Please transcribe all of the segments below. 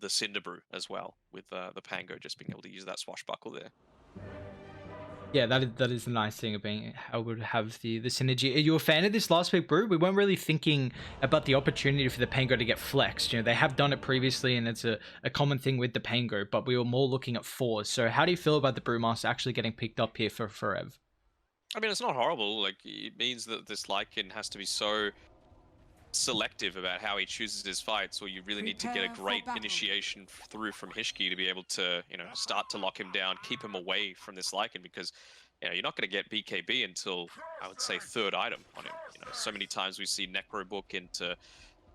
the Cinder Brew as well, with the Pango just being able to use that swashbuckle there. Yeah, that is the nice thing of being able to have the synergy. Are you a fan of this last week, Brew? We weren't really thinking about the opportunity for the Pango to get flexed. You know, they have done it previously, and it's a common thing with the Pango, but we were more looking at fours. So how do you feel about the Brewmaster actually getting picked up here for Forever? I mean, it's not horrible. Like, it means that this Lycan has to be so selective about how he chooses his fights, or you really need to get a great initiation through from Hishki to be able to, start to lock him down, keep him away from this Lycan, because you're not going to get BKB until, I would say, third item on him. So many times we see Necrobook into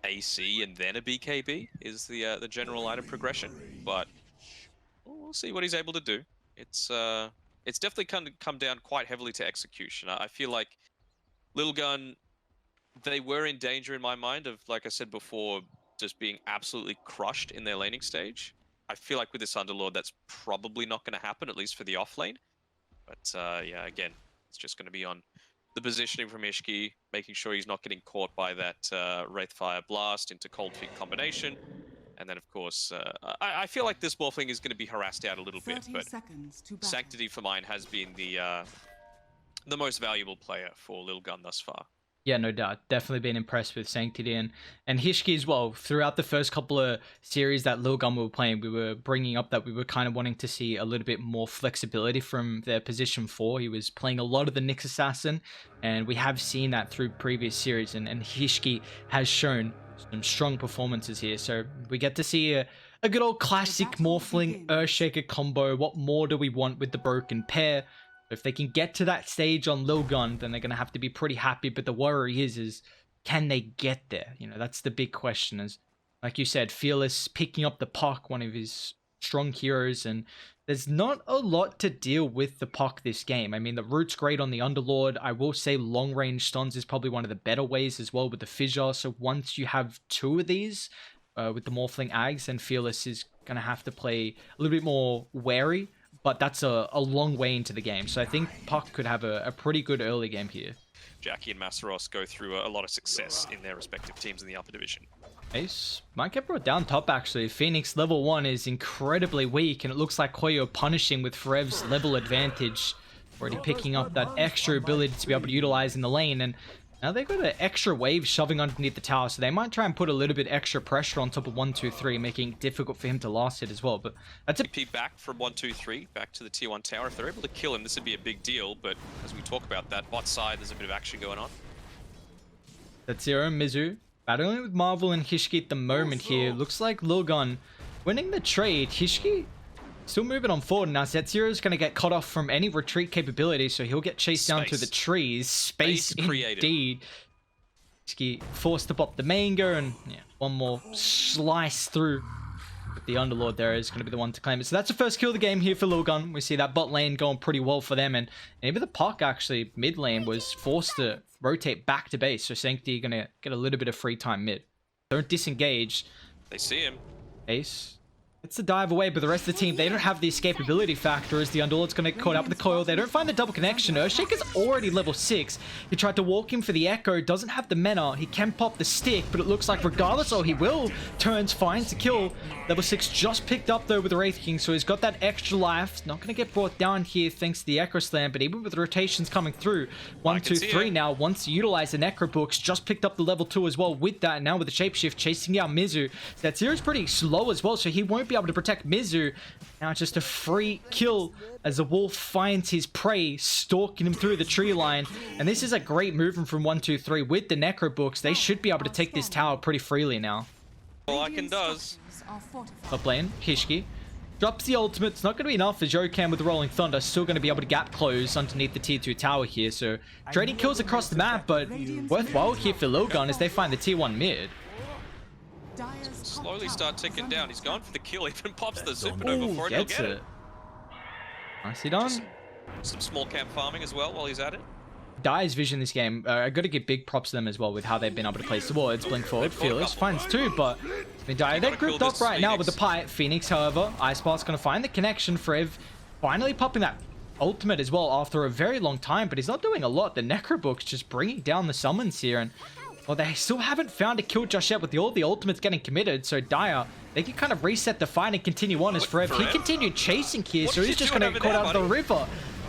AC and then a BKB is the general item progression, but we'll see what he's able to do. It's definitely come down quite heavily to execution. I feel like Lilgun, they were in danger in my mind of, like I said before, just being absolutely crushed in their laning stage. I feel like with this Underlord, that's probably not going to happen, at least for the off lane. But yeah, again, it's just going to be on the positioning from Ishki, making sure he's not getting caught by that Wraithfire Blast into Cold Feet combination. And then, of course, I feel like this Morphling is going to be harassed out a little bit, but Sanctity for mine has been the most valuable player for Lilgun thus far. Yeah, no doubt. Definitely been impressed with Sanctity and Hishki as well. Throughout the first couple of series that Lilgun were playing, we were bringing up that we were kind of wanting to see a little bit more flexibility from their position 4. He was playing a lot of the Nyx Assassin, and we have seen that through previous series, and Hishki has shown some strong performances here. So we get to see a good old classic Morphling Earthshaker combo. What more do we want with the broken pair? If they can get to that stage on Lilgun, then they're going to have to be pretty happy. But the worry is can they get there? That's the big question. Is, like you said, Fearless picking up the puck, one of his strong heroes. And there's not a lot to deal with the puck this game. I mean, the root's great on the Underlord. I will say long-range stuns is probably one of the better ways as well with the Fissure. So once you have 2 of these with the Morphling Ags, then Fearless is going to have to play a little bit more wary. But that's a long way into the game. So I think Puck could have a pretty good early game here. Jackie and Masaros go through a lot of success in their respective teams in the upper division. Ace might get brought down top, actually. Phoenix level 1 is incredibly weak, and it looks like HOYO punishing with Forev's level advantage. Already picking up that extra ability to be able to utilize in the lane, and now they've got an extra wave shoving underneath the tower, so they might try and put a little bit extra pressure on top of 1-2-3, making it difficult for him to last hit as well. But that's a TP back from 1-2-3 back to the tier 1 tower. If they're able to kill him, this would be a big deal, but as we talk about that, bot side, there's a bit of action going on. That's Zero Mizu battling with Marvel and Hishki at the moment here. Looks like Lilgun winning the trade. Hishki still moving on forward. Now Zetzero going to get cut off from any retreat capability, so he'll get chased down to the trees. Space indeed. Hishki forced to pop the mango, and yeah, one more slice through. But the Underlord there is going to be the one to claim it. So that's the first kill of the game here for Lilgun. We see that bot lane going pretty well for them, and even the Puck actually mid lane was forced to rotate back to base. So Sanctity going to get a little bit of free time mid. Don't disengage. They see him. Ace. It's a dive away, but the rest of the team, they don't have the escapability factor as the Underlord's going to get caught up with the coil. They don't find the double connection. Earthshaker's already level 6. He tried to walk him for the Echo, doesn't have the mana. He can pop the stick, but it looks like regardless, he will. Turns fine to kill. Level 6 just picked up though with the Wraith King, so he's got that extra life. Not going to get brought down here thanks to the Echo Slam, but even with the rotations coming through, 1, 2, 3 now, once you utilize the Necro Books, just picked up the level 2 as well with that. Now with the Shapeshift chasing down Mizu. That Zero's pretty slow as well, so he won't be able to protect Mizu. Now just a free kill as the wolf finds his prey, stalking him through the tree line. And this is a great movement from 1, 2, 3 with the Necro Books. They should be able to take this tower pretty freely now. Lycan does. Top lane, Hishki drops the ultimate. It's not going to be enough as Yokan with the Rolling Thunder still going to be able to gap close underneath the tier 2 tower here. So trading kills across the map, but worthwhile here for Lilgun as they find the tier 1 mid. Slowly start ticking down. He's gone for the kill. Even pops the Supernova for it. He'll get it. Nicely done. Some small camp farming as well while he's at it. Dire's vision this game. I got to give big props to them as well with how they've been able to place the wards. Blink forward, Fearless finds 2, but Dire, they're grouped up right now with the Pipe. Phoenix, however, Ice Blast going to find the connection. Frev finally popping that ultimate as well after a very long time, but he's not doing a lot. The Necrobook's just bringing down the summons here, and Well, they still haven't found a kill just yet with all the ultimates getting committed, so Dire, they can kind of reset the fight and continue on as Forever. He continued chasing here, so he's just going to get caught out of the river.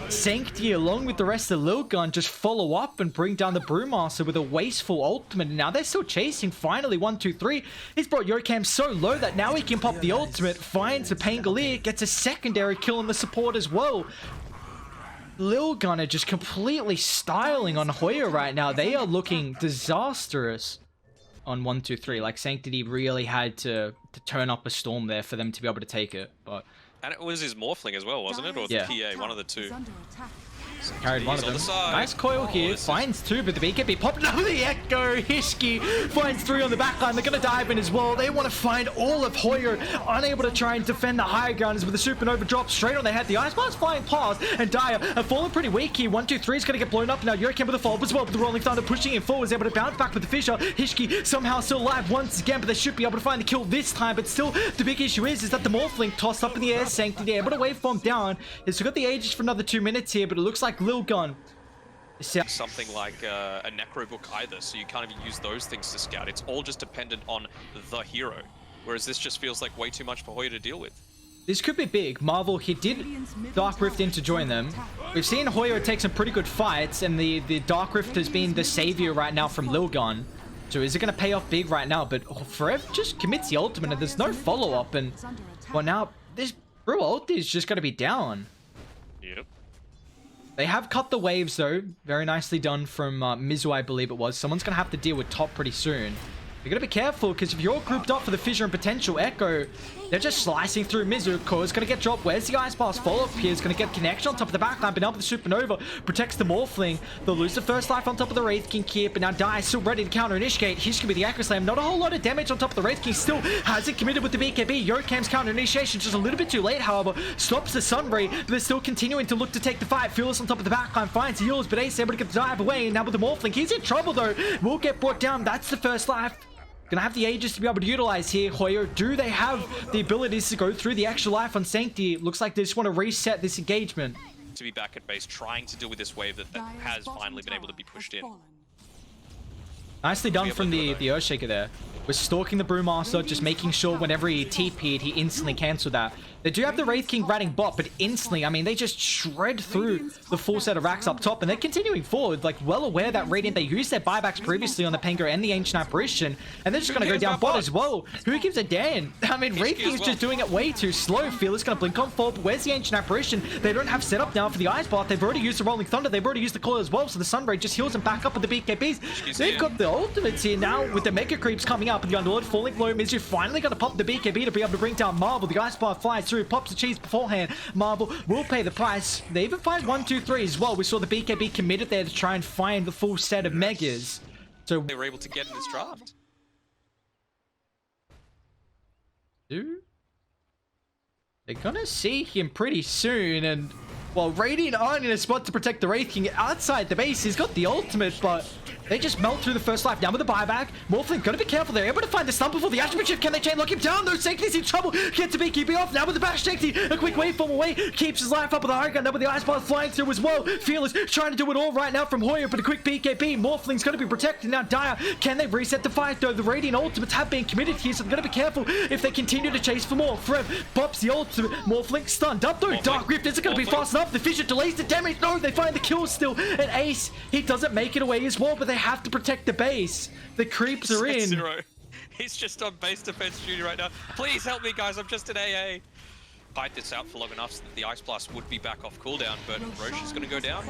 Sanctity, along with the rest of Lilgun, just follow up and bring down the Brewmaster with a wasteful ultimate. And now they're still chasing. Finally, 1, 2, 3. He's brought Yokam so low that now he can pop the ultimate, finds the Pangolier, gets a secondary kill on the support as well. Lilgun are just completely styling on HOYO right now. They are looking disastrous on 1, 2, 3. Like, Sanctity really had to turn up a storm there for them to be able to take it, but... And it was his Morphling as well, wasn't it? Or the PA, one of the two. Carried one of them. Nice coil here. Finds 2, but the BKB popped. No, the Echo. Hishki finds 3 on the backline. They're going to dive in as well. They want to find all of HOYO. Unable to try and defend the high grounders with the Supernova drop straight on their head. The Ice Blast flying past. And Dire have fallen pretty weak here. 1, 2, 3 is going to get blown up now. Yokam with a fall as well. But the Rolling Thunder pushing him forward is able to bounce back with the Fisher. Hishki somehow still alive once again, but they should be able to find the kill this time. But still, the big issue is that the Morphling tossed up in the air. Sanctity able to waveform down. He's still got the Aegis for another 2 minutes here, but it looks like Lilgun. Something like a Necro book either, so you can't even use those things to scout. It's all just dependent on the hero, whereas this just feels like way too much for HOYO to deal with. This could be big. Marvel, he did Dark Rift in to join them. We've seen HOYO take some pretty good fights, and the Dark Rift has been the savior right now from Lilgun. So is it going to pay off big right now? But Forever just commits the ultimate, and there's no follow-up. And, well, now this Brew ulti is just going to be down. Yep. They have cut the waves, though. Very nicely done from Mizu, I believe it was. Someone's going to have to deal with top pretty soon. You gotta be careful, because if you're grouped up for the Fissure and potential Echo, they're just slicing through Mizu. Ko's gonna get dropped. Where's the Ice Blast follow-up here? Is gonna get connection on top of the backline, but now with the Supernova, protects the Morphling. They'll lose the first life on top of the Wraith King here, but now Dai still ready to counter initiate. He's gonna be the Echo Slam. Not a whole lot of damage on top of the Wraith King. Still hasn't committed with the BKB. Yokam's counter initiation just a little bit too late, however. Stops the Sunray, but they're still continuing to look to take the fight. Fearless on top of the backline, finds heals, but Ace able to get the dive away. And now with the Morphling, he's in trouble though. Will get brought down. That's the first life. Gonna have the Aegis to be able to utilize here. HOYO, do they have the abilities to go through the extra life on Sanctity? Looks like they just want to reset this engagement. To be back at base, trying to deal with this wave that has finally been able to be pushed in. Nicely done from the Earthshaker there. We're stalking the Brewmaster, just making sure whenever he TP'd, he instantly cancelled that. They do have the Wraith King ratting bot, but instantly, I mean, they just shred through the full set of racks up top, and they're continuing forward, like, well aware that Radiant, they used their buybacks previously on the Penguin and the Ancient Apparition, and they're just going to go down bot as well. Who gives a damn? I mean, Wraith King's just doing it way too slow. Fearless going to blink on forward, but where's the Ancient Apparition? They don't have setup now for the Ice Blast. They've already used the Rolling Thunder. They've already used the Coil as well, so the Sunray just heals them back up with the BKBs. They've got the ultimates here now with the Mega Creeps coming up, and the Underlord falling low. Mizu finally going to pop the BKB to be able to bring down Marvel. The Ice Blast flies through, pops the cheese beforehand. Marvel will pay the price. They even find 1, 2, 3 as well. We saw the BKB committed there to try and find the full set of Megas. So they were able to get in this draft. Dude, they're gonna see him pretty soon, and well, Radiant aren't in a spot to protect the Wraith King outside the base. He's got the ultimate, but they just melt through the first life. Down with the buyback. Morphling, gotta be careful. They're able to find the stun before the Attribute Shift. Can they chain lock him down? No, Sanctity's in trouble. Gets a BKB off. Now with the bash, Sanctity, a quick waveform away. Keeps his life up with the high ground. Now with the Ice Blast flying through as well. Fearless trying to do it all right now from HOYO, but a quick BKB. Morphling's gonna be protected. Now Dire, can they reset the fight though? The Radiant ultimates have been committed here, so they're gonna be careful if they continue to chase for more. Forever pops the ultimate. Morphling stunned up though. Dark Rift isn't gonna be fast enough. The Fissure delays the damage. No, they find the kill still. And Ace, he doesn't make it away as well, but they have to protect the base. The creeps are in. Zero. He's just on base defense duty right now. Please help me, guys. I'm just an AA. Fight this out for long enough so that the Ice Blast would be back off cooldown, but Roche is going to go down.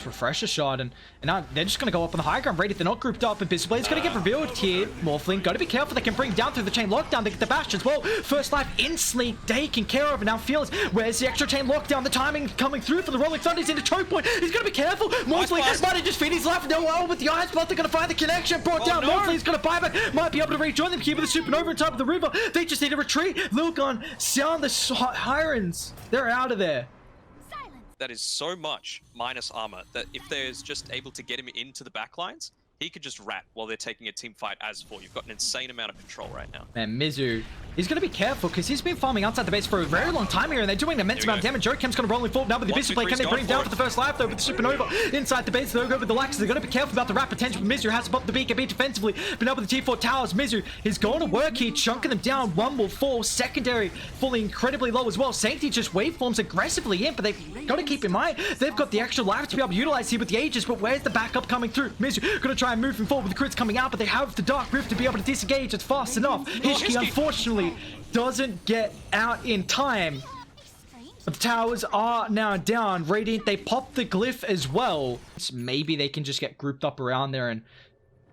Refresher shot, and now they're just going to go up on the high ground. Radiant, they're not grouped up, and Blade's going to get revealed here. Morphling, got to be careful. They can bring down through the chain lockdown. They get the bash as well. First life instantly taken care of, and now Fearless. Where's the extra chain lockdown? The timing coming through for the Rolling Thunder. He's into choke point. He's going to be careful. Morphling might have just feed his life. No, with the Ice Blast, they're going to find the connection. Brought down. No. Morphling's going to buy back. Might be able to rejoin them here with the Supernova on top of the river. They just need to retreat. Lilgun, sound the Hirons. They're out of there. That is so much minus armor that if there's just able to get him into the backlines, he could just rat while they're taking a team fight as 4. You've got an insane amount of control right now. Man, Mizu He's going to be careful because he's been farming outside the base for a very long time here, and they're doing an immense amount of damage. Joe Cam's going to roll forward now with the Divison play. Can they bring him down for the first life though with the Supernova inside the base? They'll go with the Lax. They're going to be careful about the rapid attention, but Mizu has to pop the BKB defensively. But now with the T4 towers, Mizu is going to work here, chunking them down. One will fall. Secondary falling incredibly low as well. Sanctity just waveforms aggressively in, but they've got to keep in mind they've got the extra life to be able to utilize here with the Aegis, but where's the backup coming through? Mizu going to try and move him forward with the crits coming out, but they have the Dark Rift to be able to disengage. It's fast enough. Hishki, unfortunately, doesn't get out in time. But the towers are now down. Radiant, they pop the glyph as well. So maybe they can just get grouped up around there and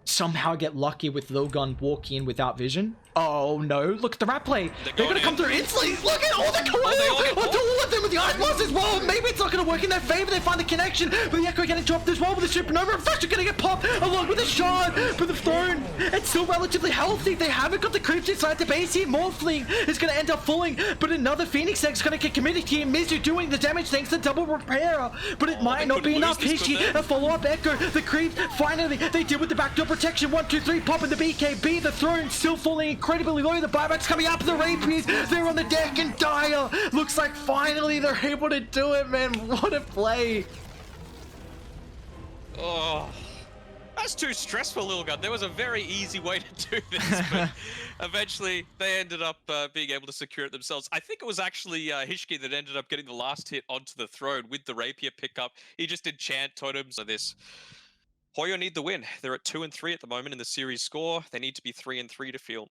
somehow get lucky with Lilgun walking in without vision. Oh no, look at the rat play. They're gonna come through instantly. Look at all the all of them with the Ice Blast as well. Maybe it's not gonna work in their favor. They find the connection, but the Echo getting dropped as well with the Supernova. First, you're gonna get popped along with the Shard, but the Throne, it's still relatively healthy. They haven't got the creeps inside the base here. Morphling is gonna end up falling, but another Phoenix Egg is gonna get committed here. Mizu doing the damage thanks to double repair, but it might not be enough. Hishki, a follow-up Echo, the creep, finally, they deal with the backdoor protection. 1, 2, 3, popping the BKB. The Throne still falling incredibly low. The buybacks coming up, the Rapiers, they're on the deck, and Dire looks like finally they're able to do it, man. What a play. Oh, that's too stressful, Lilgun. There was a very easy way to do this, but eventually they ended up being able to secure it themselves. I think it was actually Hishki that ended up getting the last hit onto the throne with the Rapier pickup. He just enchant totems of this. HOYO need the win. They're at 2 and 3 at the moment in the series score. They need to be 3 and 3 to feel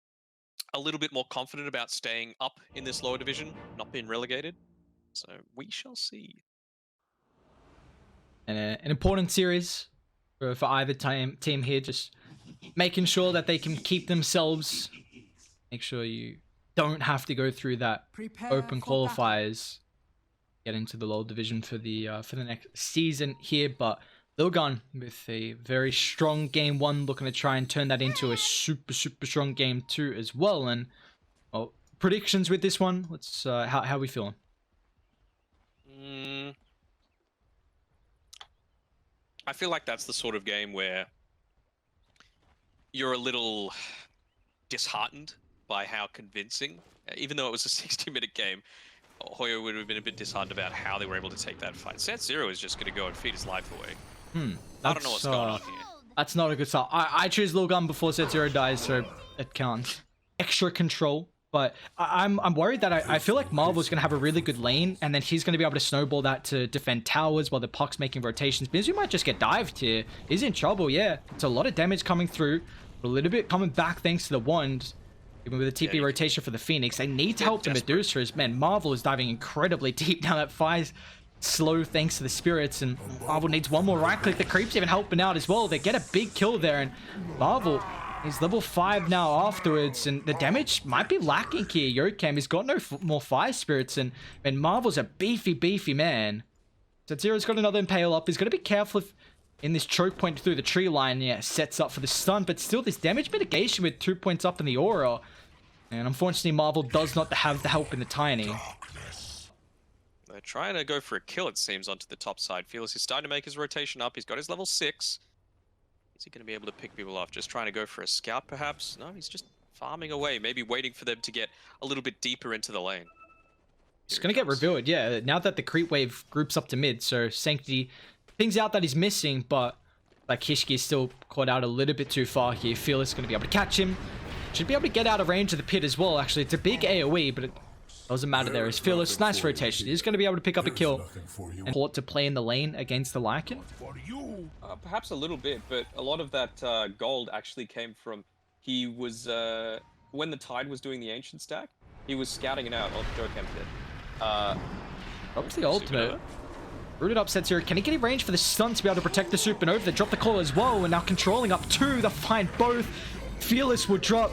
a little bit more confident about staying up in this lower division, not being relegated. So we shall see. And an important series for either team here, just making sure that they can keep themselves. Make sure you don't have to go through that open qualifiers, get into the lower division for the next season here. But Lilgun with a very strong game 1, looking to try and turn that into a super strong game 2 as well. And well, predictions with this one. Let's how are we feeling? I feel like that's the sort of game where you're a little disheartened by how convincing, even though it was a 60-minute game, HOYO would have been a bit disheartened about how they were able to take that fight. S.E.A is just going to go and feed his life away. I don't know what's going on here. That's not a good start. I choose Lilgun before S.E.A dies, so it counts. Extra control, but I'm worried that I feel like Marvel's going to have a really good lane, and then he's going to be able to snowball that to defend towers while the Puck's making rotations. Mizu might just get dived here. He's in trouble, yeah. It's a lot of damage coming through, but a little bit coming back thanks to the wand. Even with the TP rotation for the Phoenix, they need to help the Medusas. Man, Marvel is diving incredibly deep down that fire. Slow thanks to the spirits, and Marvel needs one more right click. The creeps even helping out as well. They get a big kill there, and Marvel is level 5 now afterwards, and the damage might be lacking here. Yokam has got no more fire spirits, and Marvel's a beefy man. So S.E.A's got another impale up. He's got to be careful if in this choke point through the tree line, yeah, sets up for the stun, but still this damage mitigation with 2 points up in the aura. And unfortunately, Marvel does not have the help in the Tiny. They're trying to go for a kill, it seems, onto the top side. Fearless is starting to make his rotation up. He's got his level 6. Is he going to be able to pick people off? Just trying to go for a scout, perhaps? No, he's just farming away. Maybe waiting for them to get a little bit deeper into the lane. It's going to get revealed, yeah. Now that the creep wave groups up to mid, so Sanctity pings out that he's missing, but like Hishki is still caught out a little bit too far here. Fearless is going to be able to catch him. Should be able to get out of range of the pit as well, actually. It's a big AoE, but it doesn't matter there. It's Fearless. Nice rotation. He's going to be able to pick up a kill and port to play in the lane against the Lycan. Perhaps a little bit, but a lot of that gold actually came from... He was... when the Tide was doing the Ancient stack, he was scouting it out. Oh, Joe Kemp did. Drops the ultimate. Rooted up S.E.A. Can he get in range for the stun to be able to protect the Supernova? They drop the call as well, and now controlling up 2. They'll find both. Fearless will drop.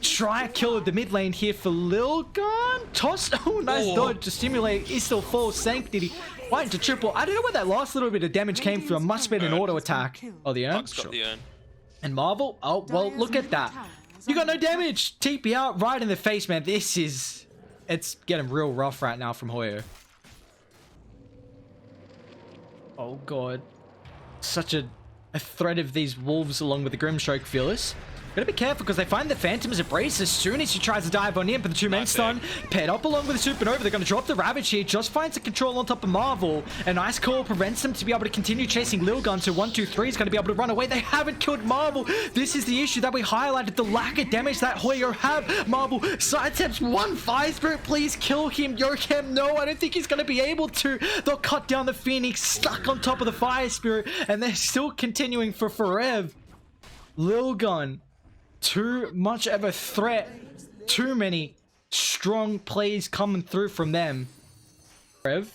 Try a kill at the mid lane here for Lilgun. Toss. Oh, nice dodge to stimulate. He still falls. Sanctity fighting to triple. I don't know where that last little bit of damage came from. Must have been an auto attack. Oh, the urn? Sure. The urn. And Marvel? Oh, well, look at that. You got no damage. TP out right in the face, man. This is... It's getting real rough right now from HOYO. Oh, God. Such a threat of these wolves along with the Grimstroke. Fearless Gotta be careful because they find the Phantom's Embrace as soon as he tries to dive on in, but the two men stun, paired up along with the Supernova. They're gonna drop the Ravage here, just finds the control on top of Marvel. An Ice Coil prevents them to be able to continue chasing Lilgun, so 1-2-3 is gonna be able to run away. They haven't killed Marvel. This is the issue that we highlighted, the lack of damage that HOYO have. Marvel sidesteps one Fire Spirit, please kill him. Yokem, no, I don't think he's gonna be able to. They'll cut down the Phoenix, stuck on top of the Fire Spirit, and they're still continuing for forever. Lilgun, too much of a threat. Too many strong plays coming through from them. Rev,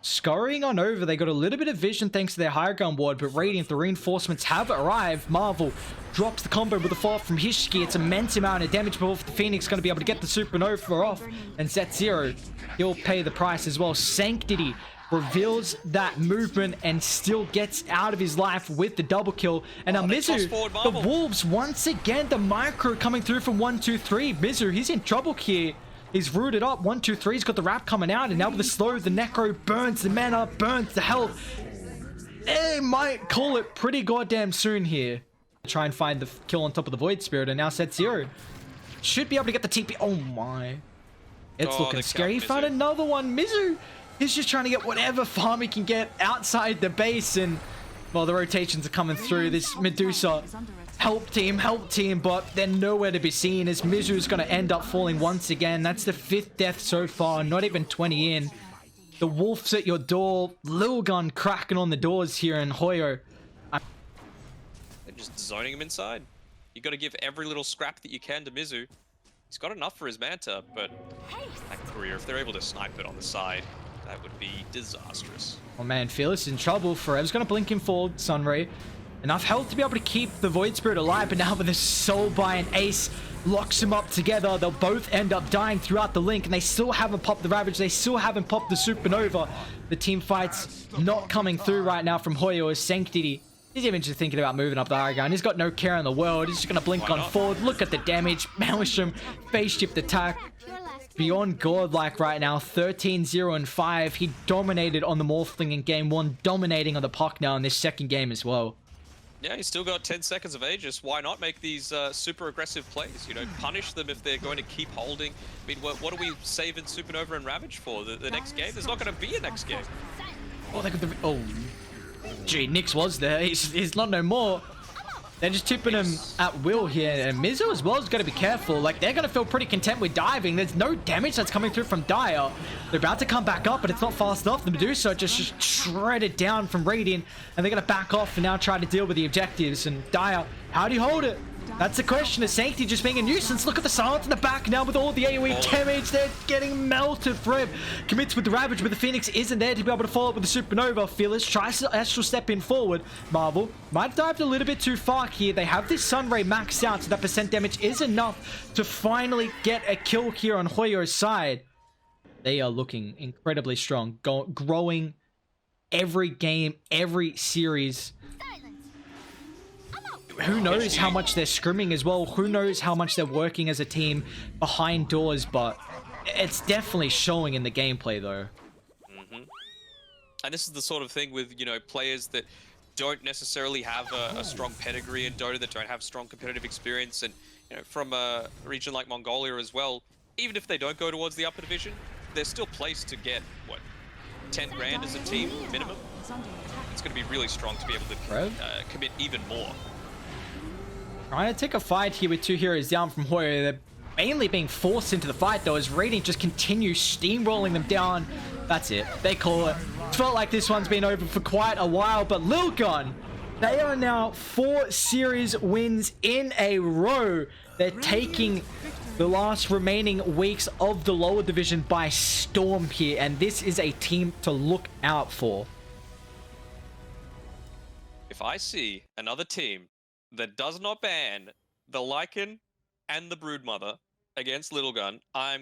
scurrying on over. They got a little bit of vision thanks to their higher gun ward, but Radiant, the reinforcements have arrived. Marvel drops the combo with a fall from Hishki. It's immense amount of damage, but the Phoenix going to be able to get the Supernova off. And Z0, he'll pay the price as well. Sanctity reveals that movement and still gets out of his life with the double kill. And now Mizu, the Wolves, once again, the micro coming through from 1-2-3. Mizu, he's in trouble here. He's rooted up. 1-2-3's got the wrap coming out, and now with the slow, the necro burns the mana, burns the health. They might call it pretty goddamn soon here. Try and find the kill on top of the Void Spirit, and now Z0 should be able to get the TP. Oh my. It's looking scary. He found another one. Mizu, he's just trying to get whatever farm he can get outside the base, and well, the rotations are coming through. This Medusa help team, but they're nowhere to be seen as Mizu's going to end up falling once again. That's the 5th death so far, not even 20 in. The wolf's at your door. Lilgun cracking on the doors here in HOYO. They're just zoning him inside. You got to give every little scrap that you can to Mizu. He's got enough for his Manta, but that career, if they're able to snipe it on the side, that would be disastrous. Oh man, Fearless in trouble. Forev's gonna blink him forward, Sunray. Enough health to be able to keep the Void Spirit alive, but now with a Soul by an Ace locks them up together. They'll both end up dying throughout the link, and they still haven't popped the Ravage. They still haven't popped the Supernova. The team fight's not coming through right now from HOYO as Sanctity. He's even just thinking about moving up the high ground. He's got no care in the world. He's just gonna blink on forward. Look at the damage. Malisham, phase shift attack. Beyond godlike right now, 13-0-5. He dominated on the Morphling in game 1, dominating on the puck now in this second game as well. Yeah, he's still got 10 seconds of Aegis. Why not make these super aggressive plays? You know, punish them if they're going to keep holding. I mean, what are we saving Supernova and Ravage for? The next game? There's not going to be a next game. Oh, they got the... Oh. Gee, Nyx was there. He's not no more. They're just tipping him at will here. And Mizu as well is going to be careful. Like, they're going to feel pretty content with diving. There's no damage that's coming through from Dire. They're about to come back up, but it's not fast enough. The Medusa just shredded down from Radiant. And they're going to back off and now try to deal with the objectives. And Dire, how do you hold it? That's the question. Is Sanctity just being a nuisance? Look at the silence in the back now with all the AoE damage. They're getting melted. Freb commits with the Ravage, but the Phoenix isn't there to be able to follow up with the Supernova. Fearless tries to astral step in forward. Marvel might have dived a little bit too far here. They have this Sunray maxed out, so that percent damage is enough to finally get a kill here on HOYO's side. They are looking incredibly strong, growing every game, every series. Who knows how much they're scrimming as well. Who knows how much they're working as a team behind doors, but it's definitely showing in the gameplay though. And this is the sort of thing with, you know, players that don't necessarily have a strong pedigree in Dota, that don't have strong competitive experience, and, you know, from a region like Mongolia as well, even if they don't go towards the upper division, they're still placed to get, what, 10 grand as a team minimum? It's going to be really strong to be able to commit even more. Trying to take a fight here with two heroes down from HOYO. They're mainly being forced into the fight though, as Radiant just continues steamrolling them down. That's it. They call it. It felt like this one's been over for quite a while, but Lilgun, they are now 4 series wins in a row. They're taking the last remaining weeks of the lower division by storm here, and this is a team to look out for. If I see another team that does not ban the Lycan and the Broodmother against Lilgun, I'm